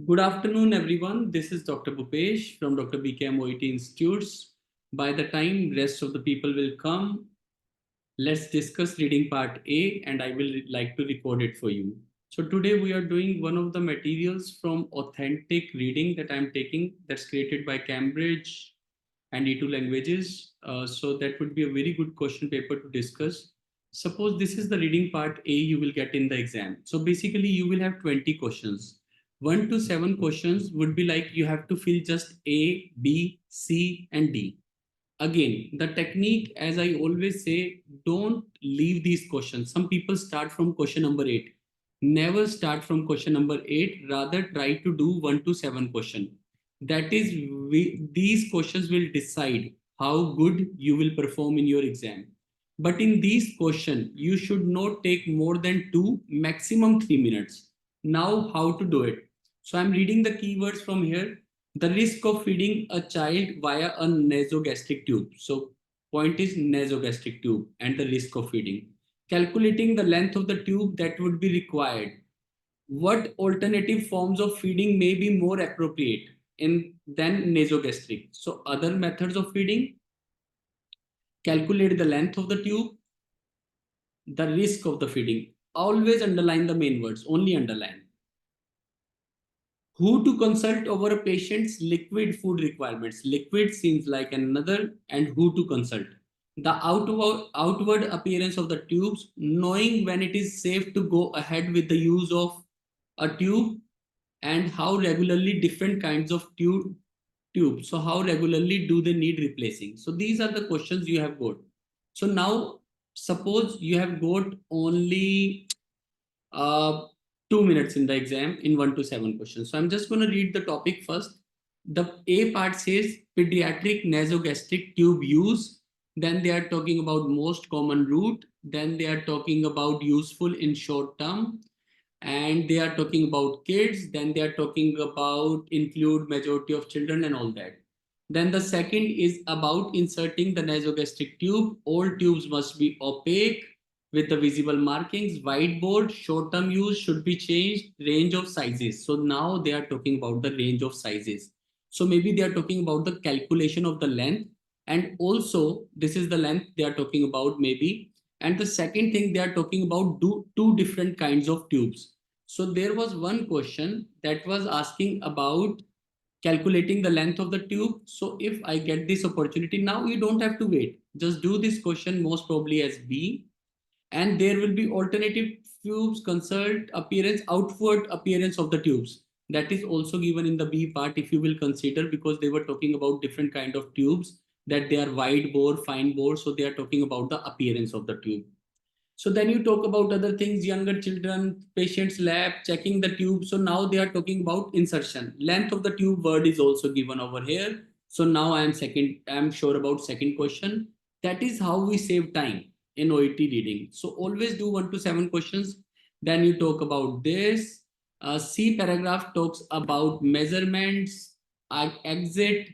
Good afternoon, everyone. This is Dr. Bhupesh from Dr. BKM OET Institutes. By the time rest of the people will come, let's discuss reading part A, and I will like to record it for you. So today we are doing one of the materials from authentic reading that I'm taking that's created by Cambridge and E2 languages. So that would be a very good question paper to discuss. Suppose this is the reading part A you will get in the exam. So basically you will have 20 questions. 1 to 7 questions would be like you have to fill just A, B, C and D. Again, the technique, as I always say, don't leave these questions. Some people start from question number 8. Never start from question number 8. Rather, try to do 1 to 7 question. That is, these questions will decide how good you will perform in your exam. But in these questions, you should not take more than 2, maximum 3 minutes. Now, how to do it? So I'm reading the keywords from here. The risk of feeding a child via a nasogastric tube. So point is nasogastric tube and the risk of feeding. Calculating the length of the tube that would be required. What alternative forms of feeding may be more appropriate in than nasogastric? So other methods of feeding, calculate the length of the tube, the risk of the feeding. Always underline the main words, only underline. Who to consult over a patient's liquid food requirements. Liquid seems like another, and who to consult. The outward appearance of the tubes, knowing when it is safe to go ahead with the use of a tube, and how regularly different kinds of tubes. So how regularly do they need replacing? So these are the questions you have got. So now suppose you have got only uh, 2 minutes in the exam in 1 to 7 questions. So I'm just going to read the topic first. The A part says pediatric nasogastric tube use. Then they are talking about most common route. Then they are talking about useful in short term. And they are talking about kids. Then they are talking about include majority of children and all that. Then the second is about inserting the nasogastric tube. All tubes must be opaque with the visible markings. Whiteboard, short-term use should be changed. Range of sizes. So now they are talking about the range of sizes. So maybe they are talking about the calculation of the length. And also, this is the length they are talking about maybe. And the second thing they are talking about two different kinds of tubes. So there was one question that was asking about calculating the length of the tube. So if I get this opportunity now, you don't have to wait. Just do this question most probably as B, and there will be alternative tubes, consult appearance, outward appearance of the tubes. That is also given in the B part if you will consider, because they were talking about different kind of tubes, that they are wide bore, fine bore. So they are talking about the appearance of the tube. So then you talk about other things, younger children, patient's lab, checking the tube. So now they are talking about insertion. Length of the tube word is also given over here. So now I'm sure about second question. That is how we save time in OET reading. So always do 1 to 7 questions. Then you talk about this. C paragraph talks about measurements, exit,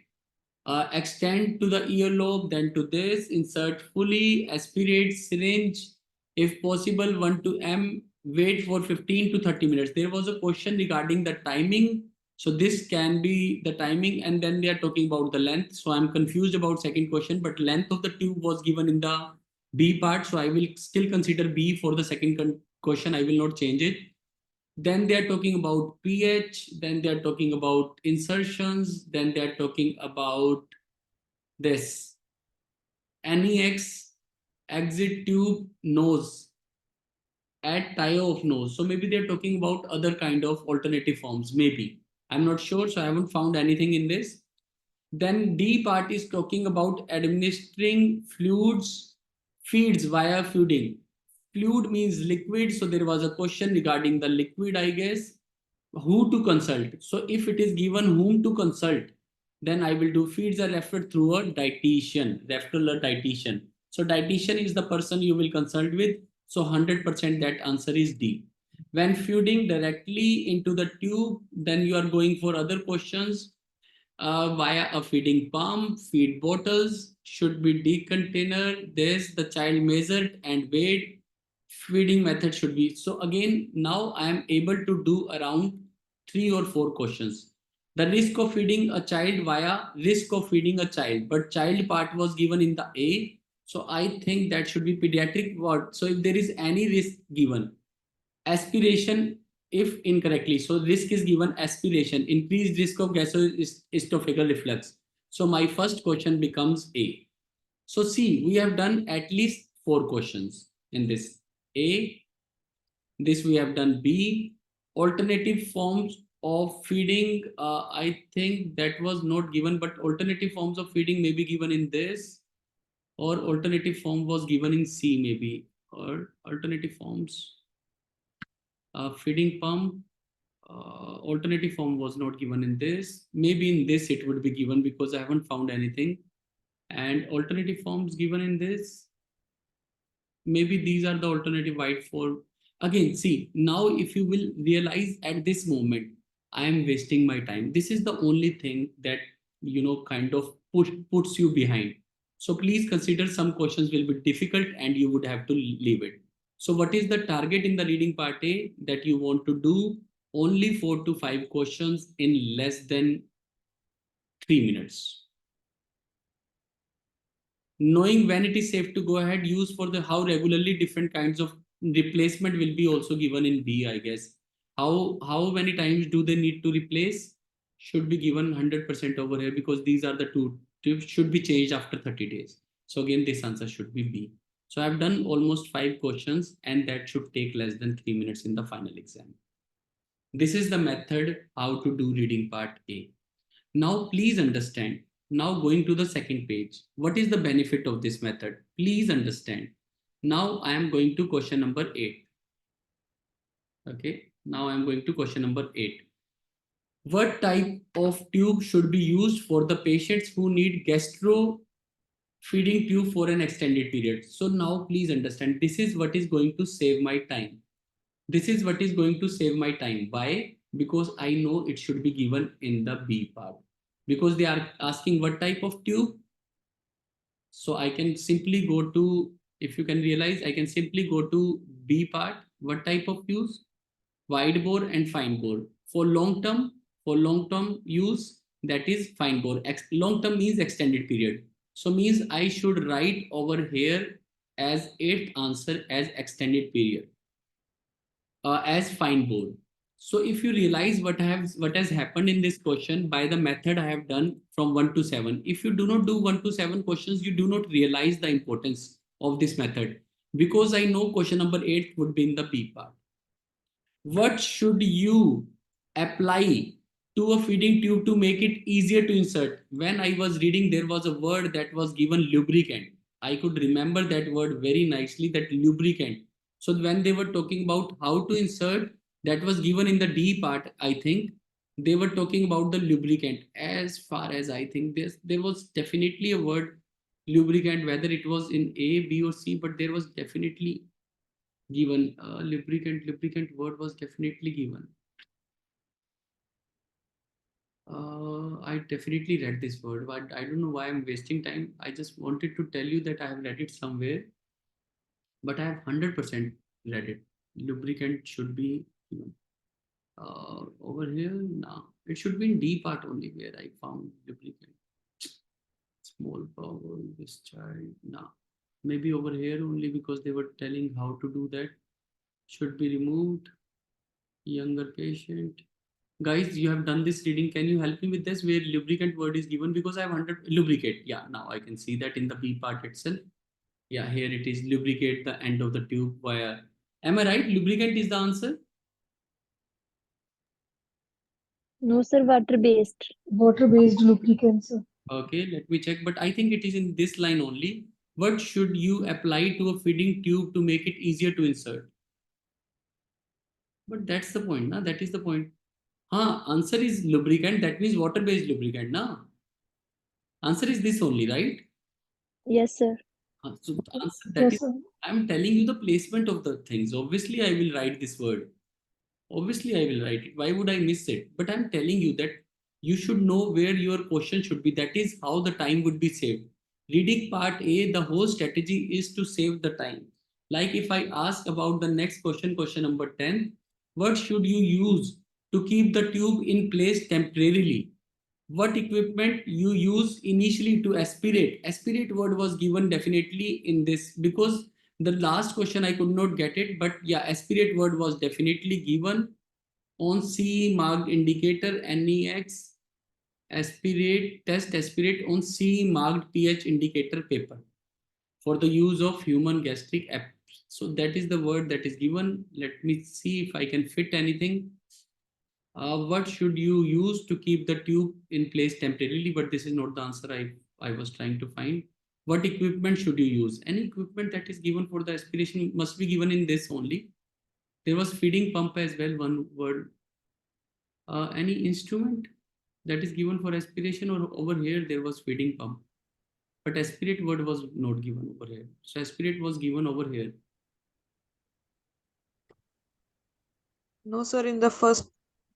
extend to the earlobe, then to this, insert fully, aspirate, syringe, if possible 1 to M, wait for 15 to 30 minutes. There was a question regarding the timing. So this can be the timing, and then they are talking about the length. So I'm confused about second question, but length of the tube was given in the B part. So I will still consider B for the second question. I will not change it. Then they are talking about pH, then they are talking about insertions, then they are talking about this NEX, exit tube, nose, at tire of nose. So maybe they're talking about other kind of alternative forms, maybe. I'm not sure, so I haven't found anything in this. Then D part is talking about administering fluids, feeds via feeding. Fluid means liquid, so there was a question regarding the liquid, I guess. Who to consult? So if it is given whom to consult, then I will do feeds are referred through a dietitian, referral a dietitian. So dietitian is the person you will consult with. So 100% that answer is D. When feeding directly into the tube, then you are going for other questions via a feeding pump, feed bottles, should be D container, this, the child measured and weighed, feeding method should be. So again, now I am able to do around 3 or 4 questions. The risk of feeding a child via risk of feeding a child, but child part was given in the A. So I think that should be pediatric word. So if there is any risk given, aspiration if incorrectly. So risk is given aspiration, increased risk of gastroesophageal reflux. So my first question becomes A. So see, we have done at least 4 questions in this. A, this we have done. B, alternative forms of feeding. I think that was not given, but alternative forms of feeding may be given in this, or alternative form was given in C maybe, or alternative forms. Feeding pump, alternative form was not given in this. Maybe in this it would be given because I haven't found anything. And alternative forms given in this, maybe these are the alternative white for. Again, see, now if you will realize at this moment, I am wasting my time. This is the only thing that, kind of puts you behind. So please consider some questions will be difficult and you would have to leave it. So what is the target in the reading part A? That you want to do only 4 to 5 questions in less than 3 minutes. Knowing when it is safe to go ahead, use for the how regularly different kinds of replacement will be also given in B, I guess. How many times do they need to replace? Should be given 100% over here because these are the two should be changed after 30 days. So again, this answer should be B. So I've done almost 5 questions and that should take less than 3 minutes in the final exam. This is the method how to do reading part A. Now please understand. Now going to the second page. What is the benefit of this method? Please understand. Now I am going to question number 8. Okay. Now I am going to question number 8. What type of tube should be used for the patients who need gastro feeding tube for an extended period? So now please understand. This is what is going to save my time. This is what is going to save my time. Why? Because I know it should be given in the B part. Because they are asking what type of tube. So I can simply go to, if you can realize, I can simply go to B part. What type of use? Wide bore and fine bore. For long term use, that is fine bore. Long term means extended period. So means I should write over here as 8th answer as extended period. As fine bore. So if you realize what has happened in this question by the method I have done from 1 to 7. If you do not do 1 to 7 questions, you do not realize the importance of this method because I know question number 8 would be in the B part. What should you apply to a feeding tube to make it easier to insert? When I was reading, there was a word that was given lubricant. I could remember that word very nicely, that lubricant. So when they were talking about how to insert, that was given in the D part, I think. They were talking about the lubricant. As far as I think, there was definitely a word lubricant, whether it was in A, B, or C, but there was definitely given lubricant word was definitely given. I definitely read this word, but I don't know why I'm wasting time. I just wanted to tell you that I have read it somewhere, but I have 100% read it. Lubricant should be given. Over here. Now it should be in D part only where I found lubricant. Small bowel discharge. Now maybe over here only because they were telling how to do that. Should be removed. Younger patient. Guys, you have done this reading. Can you help me with this where lubricant word is given? Because I have 100 lubricate. Yeah, now I can see that in the B part itself. Yeah, here it is lubricate the end of the tube via. Am I right? Lubricant is the answer. No, sir, water-based. Water-based lubricants, sir. Okay, let me check. But I think it is in this line only. What should you apply to a feeding tube to make it easier to insert? But that's the point, na? That is the point. Answer is lubricant. That means water-based lubricant, na? Answer is this only, right? Yes, sir. So the answer that Yes, is, sir. I'm telling you the placement of the things. Obviously, I will write this word. Obviously, I will write it. Why would I miss it? But I'm telling you that you should know where your question should be. That is how the time would be saved. Reading part A, the whole strategy is to save the time. Like if I ask about the next question, question number 10, what should you use to keep the tube in place temporarily. What equipment you use initially to aspirate? Aspirate word was given definitely in this, because the last question I could not get it, but yeah, aspirate word was definitely given on C marked indicator NEX aspirate test aspirate on C marked pH indicator paper for the use of human gastric app. So that is the word that is given. Let me see if I can fit anything. What should you use to keep the tube in place temporarily? But this is not the answer I was trying to find. What equipment should you use? Any equipment that is given for the aspiration must be given in this only. There was feeding pump as well, one word. Any instrument that is given for aspiration, or over here there was feeding pump. But aspirate word was not given over here. So aspirate was given over here. No, sir, in the first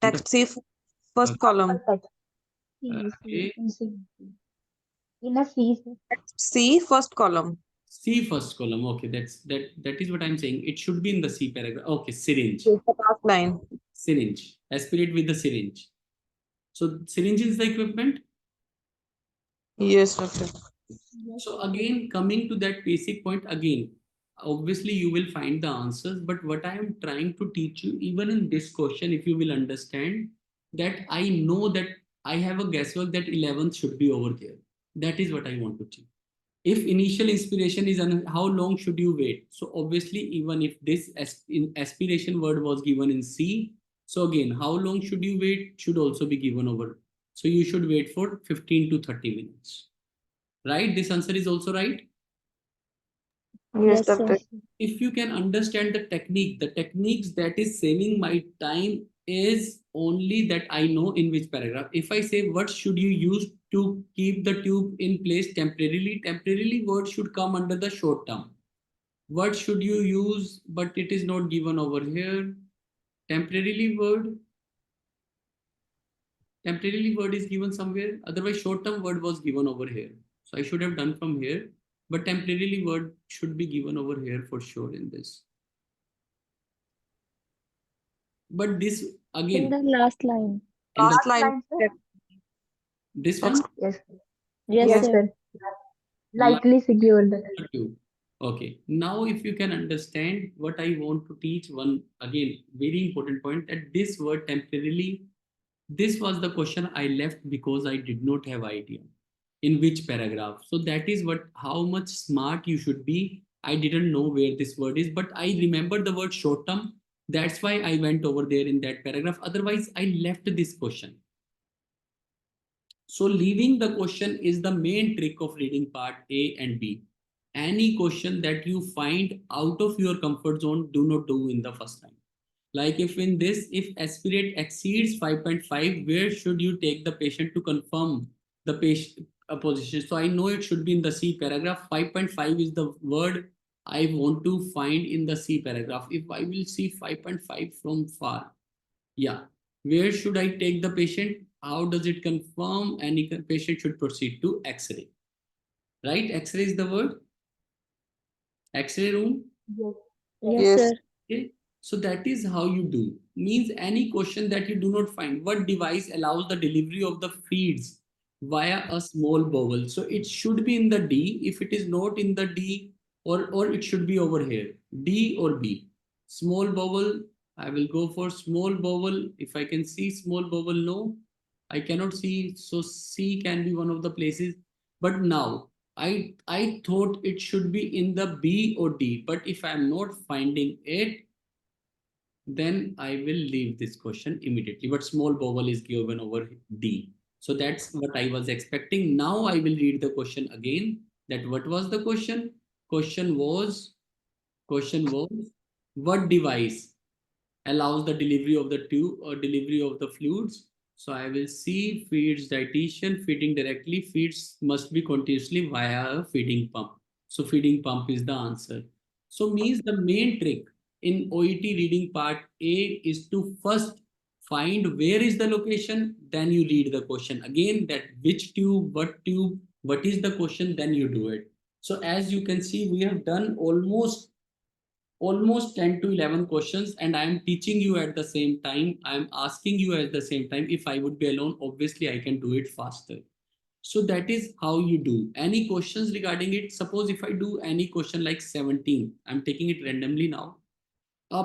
The- text, see first column. Okay. In a C, sir. C, first column. C first column. Okay, that is what I'm saying. It should be in the C paragraph. Okay, syringe. It's the last line. Syringe. Aspirate with the syringe. So syringe is the equipment. Yes, doctor. So again, coming to that basic point again, obviously you will find the answers, but what I am trying to teach you, even in this question, if you will understand that I know that I have a guesswork that 11th should be over there. That is what I want to teach. If initial inspiration is, how long should you wait? So obviously, even if this aspiration word was given in C, so again, how long should you wait should also be given over. So you should wait for 15 to 30 minutes. Right? This answer is also right. Yes, Yes, sir. doctor. If you can understand the techniques that is saving my time is only that I know in which paragraph. If I say what should you use to keep the tube in place temporarily word should come under the short term. What should you use, but it is not given over here. Temporarily word is given somewhere, otherwise short term word was given over here. So I should have done from here, but temporarily word should be given over here for sure in this. But this In again, the last line. in the Last line. sir. this one, Yes. Yes, Yes, sir. Lightly secure the tube. Okay, now if you can understand what I want to teach, one again very important point, that this word temporarily, this was the question I left because I did not have idea in which paragraph. So that is what, how much smart you should be. I didn't know where this word is, but I remember the word short term. That's why I went over there in that paragraph. Otherwise, I left this question. So leaving the question is the main trick of reading part A and B. Any question that you find out of your comfort zone, do not do in the first time. Like if in this, if aspirate exceeds 5.5, where should you take the patient to confirm the patient position? So I know it should be in the C paragraph. 5.5 is the word I want to find in the C paragraph. If I will see 5.5 from far, yeah, where should I take the patient? How does it confirm? Any patient should proceed to X-ray, right? X-ray is the word. X-ray room. Yes, Yes. sir. Okay. So that is how you do. Means any question that you do not find. What device allows the delivery of the feeds via a small bowel? So it should be in the D. If it is not in the D, or it should be over here. D or B. Small bowel. I will go for small bowel. If I can see small bowel, no. I cannot see. So C can be one of the places. But now I thought it should be in the B or D, but if I'm not finding it, then I will leave this question immediately. But small bowel is given over D. So that's what I was expecting. Now I will read the question again. That what was the question? Question was what device allows the delivery of the tube or delivery of the fluids? So I will see feeds dietitian feeding directly. Feeds must be continuously via a feeding pump. So feeding pump is the answer. So means the main trick in OET reading part A is to first find where is the location, then you read the question. Again, that which tube, what is the question, then you do it. So as you can see, we have done almost almost 10 to 11 questions, and I am teaching you at the same time. I am asking you at the same time. If I would be alone, obviously I can do it faster. So that is how you do. Any questions regarding it? Suppose if I do any question like 17, I'm taking it randomly now.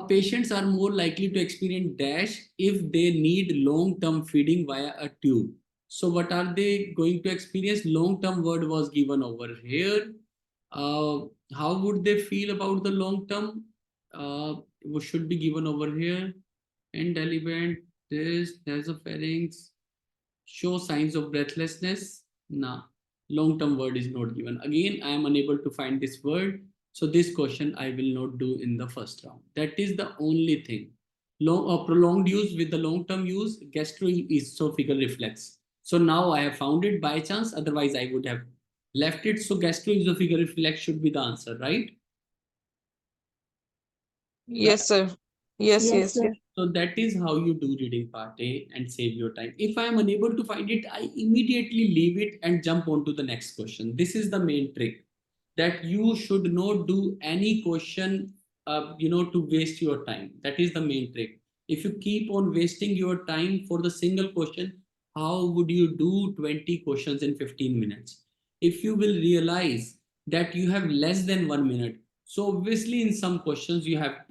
Patients are more likely to experience dash if they need long-term feeding via a tube. So what are they going to experience? Long-term word was given over here. Uh, how would they feel about the long-term? What should be given over here? Indelible, this, there's a pharynx. Show signs of breathlessness. Nah, long-term word is not given. Again, I am unable to find this word. So this question I will not do in the first round. That is the only thing. Long or prolonged use with the long-term use, gastroesophageal reflex. So now I have found it by chance. Otherwise, I would have left it. So gastroesophageal reflex should be the answer, right? Yes, sir. Yes, Yes, yes, sir. yes. So that is how you do reading part A and save your time. If I am unable to find it, I immediately leave it and jump on to the next question. This is the main trick, that you should not do any question, to waste your time. That is the main trick. If you keep on wasting your time for the single question, how would you do 20 questions in 15 minutes? If you will realize that you have less than 1 minute, so obviously in some questions you have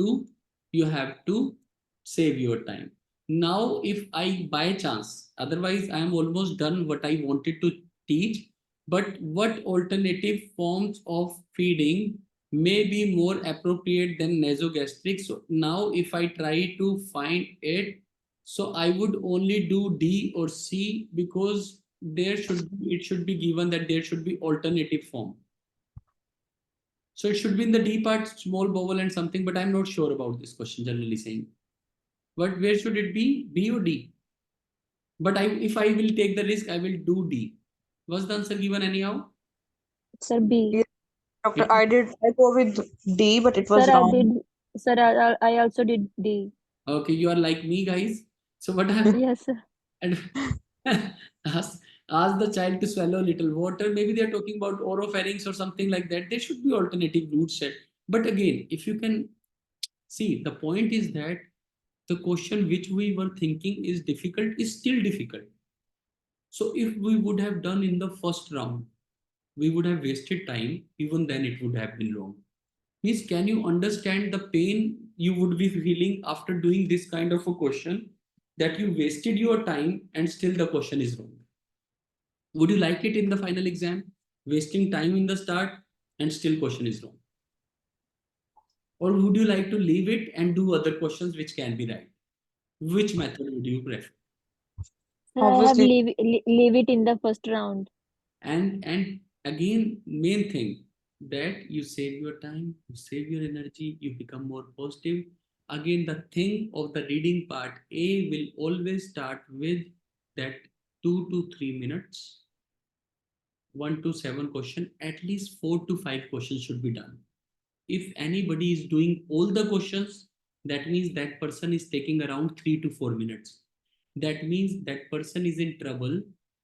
to save your time. Now, if I by chance, otherwise I am almost done what I wanted to teach, but what alternative forms of feeding may be more appropriate than nasogastric? So now if I try to find it, so I would only do D or C, because it should be given that there should be alternative form. So it should be in the D part, small vowel and something, but I'm not sure about this question, generally saying. But where should it be? B or D? But if I will take the risk, I will do D. Was the answer given anyhow? Sir, B. Yes, doctor, I go with D, but it was Sir, I did. wrong. Sir, I also did D. Okay, you are like me, guys. So what happened? Yes, sir. And ask the child to swallow a little water. Maybe they're talking about oropharynx or something like that. There should be alternative route set. But again, if you can see, the point is that the question which we were thinking is difficult is still difficult. So if we would have done in the first round, we would have wasted time. Even then, it would have been wrong. Means, can you understand the pain you would be feeling after doing this kind of a question, that you wasted your time and still the question is wrong? Would you like it in the final exam? Wasting time in the start and still question is wrong? Or would you like to leave it and do other questions which can be right? Which method would you prefer? Sir, I have Obviously, leave it in the first round. And again, main thing, that you save your time, you save your energy, you become more positive. Again, the thing of the reading part A will always start with that 2 to 3 minutes, 1 to 7 question, at least 4 to 5 questions should be done. If anybody is doing all the questions, that means that person is taking around 3 to 4 minutes. That means that person is in trouble,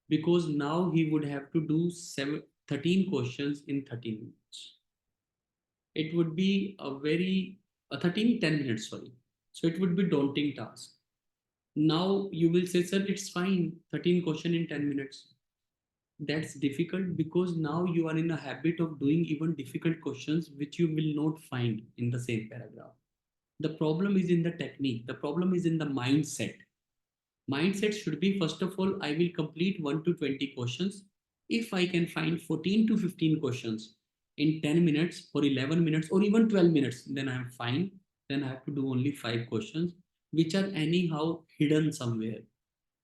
because now he would have to do 13 questions in 13 minutes. It would be a very 10 minutes, sorry. So it would be daunting task. Now you will say, sir, it's fine, 13 question in 10 minutes. That's difficult, because now you are in a habit of doing even difficult questions which you will not find in the same paragraph. The problem is in the technique, the problem is in the mindset. Mindset should be, first of all, I will complete 1 to 20 questions. If I can find 14 to 15 questions in 10 minutes or 11 minutes or even 12 minutes, then I'm fine. Then I have to do only 5 questions which are anyhow hidden somewhere.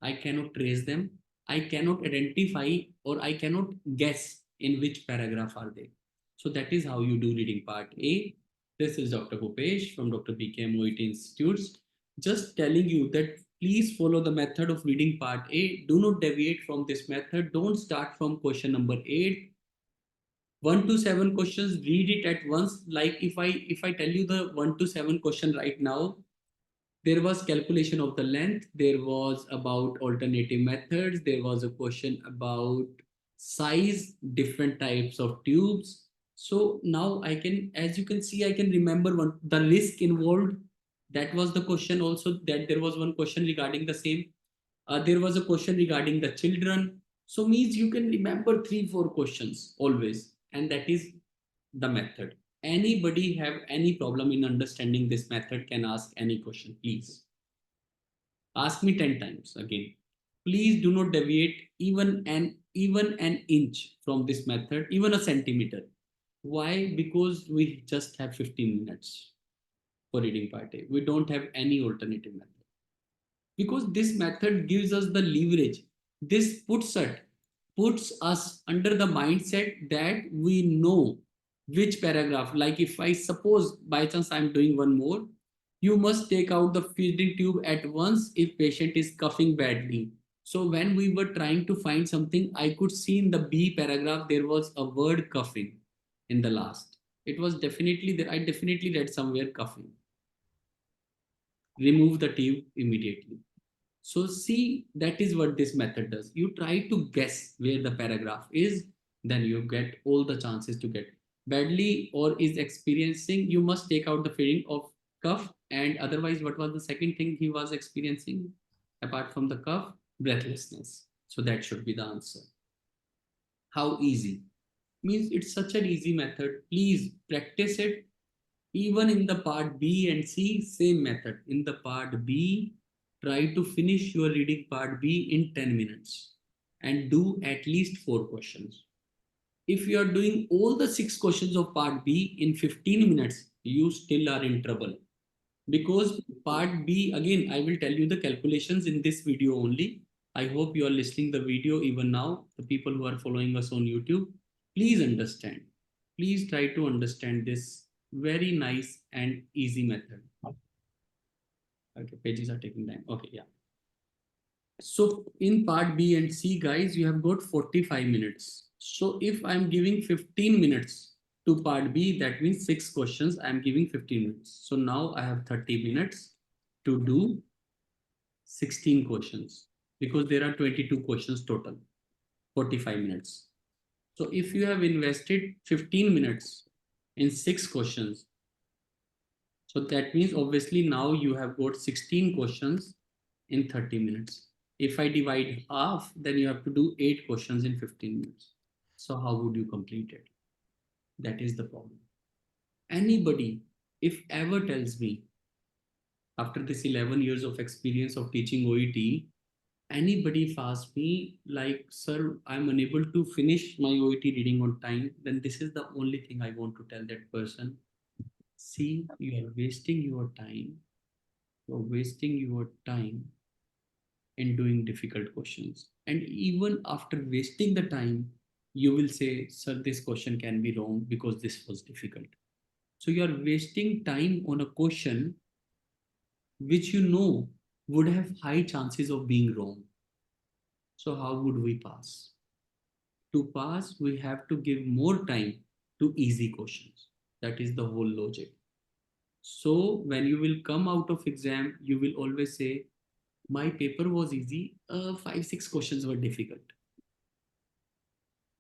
I cannot trace them. I cannot identify, or I cannot guess in which paragraph are they. So that is how you do reading part A. This is Dr. Bhupesh from Dr. BK Moit Institutes. Just telling you that please follow the method of reading part A. Do not deviate from this method. Don't start from question number 8. 1 to 7 questions, read it at once. Like if I tell you the 1 to 7 question right now, there was calculation of the length, there was about alternative methods, there was a question about size, different types of tubes. So now I can, as you can see, I can remember the risk involved. That was the question also, that there was one question regarding the same. There was a question regarding the children. So means you can remember 3-4 questions always. And that is the method. Anybody have any problem in understanding this method can ask any question, please. Ask me 10 times again. Please do not deviate even an inch from this method, even a centimeter. Why? Because we just have 15 minutes for reading part A. We don't have any alternative method. Because this method gives us the leverage. This puts us under the mindset that we know which paragraph. Like if I suppose by chance I'm doing one more, you must take out the feeding tube at once if patient is coughing badly. So when we were trying to find something, I could see in the B paragraph there was a word coughing in the last. It was definitely there. I definitely read somewhere coughing. Remove the tube immediately. So see, that is what this method does. You try to guess where the paragraph is, then you get all the chances to get badly or is experiencing. You must take out the feeling of cough, and otherwise, what was the second thing he was experiencing apart from the cough? Breathlessness. So that should be the answer. How easy? Means it's such an easy method. Please practice it. Even in the part B and C, same method. In the part B, try to finish your reading part B in 10 minutes and do at least 4 questions. If you are doing all the 6 questions of part B in 15 minutes, you still are in trouble. Because part B, again, I will tell you the calculations in this video only. I hope you are listening the video even now, the people who are following us on YouTube. Please understand. Please try to understand this very nice and easy method. Okay, pages are taking time. Okay, yeah. So in part B and C, guys, you have got 45 minutes. So if I'm giving 15 minutes to part B, that means 6 questions, I'm giving 15 minutes. So now I have 30 minutes to do 16 questions because there are 22 questions total, 45 minutes. So if you have invested 15 minutes in 6 questions, so that means obviously now you have got 16 questions in 30 minutes. If I divide half, then you have to do 8 questions in 15 minutes. So how would you complete it? That is the problem. Anybody, if ever tells me, after this 11 years of experience of teaching OET, anybody if asks me like, sir, I'm unable to finish my OET reading on time, then this is the only thing I want to tell that person. See, you are wasting your time. You're wasting your time in doing difficult questions. And even after wasting the time, you will say, sir, this question can be wrong because this was difficult. So you are wasting time on a question which you know would have high chances of being wrong. So how would we pass? To pass, we have to give more time to easy questions. That is the whole logic. So when you will come out of exam, you will always say, my paper was easy, 5-6 questions were difficult.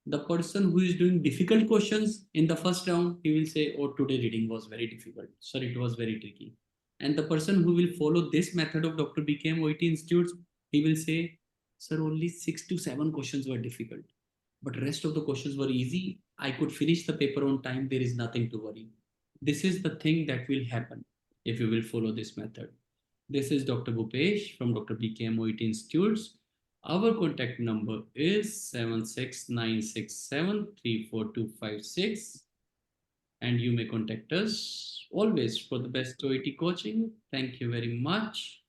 The person who is doing difficult questions in the first round, he will say, oh, today reading was very difficult. Sir, it was very tricky. And the person who will follow this method of Dr. BKM OET Institutes, he will say, sir, only 6 to 7 questions were difficult, but rest of the questions were easy. I could finish the paper on time. There is nothing to worry. This is the thing that will happen if you will follow this method. This is Dr. Bhupesh from Dr. BKM OET Institutes. Our contact number is 769673426, and you may contact us always for the best OET coaching. Thank you very much.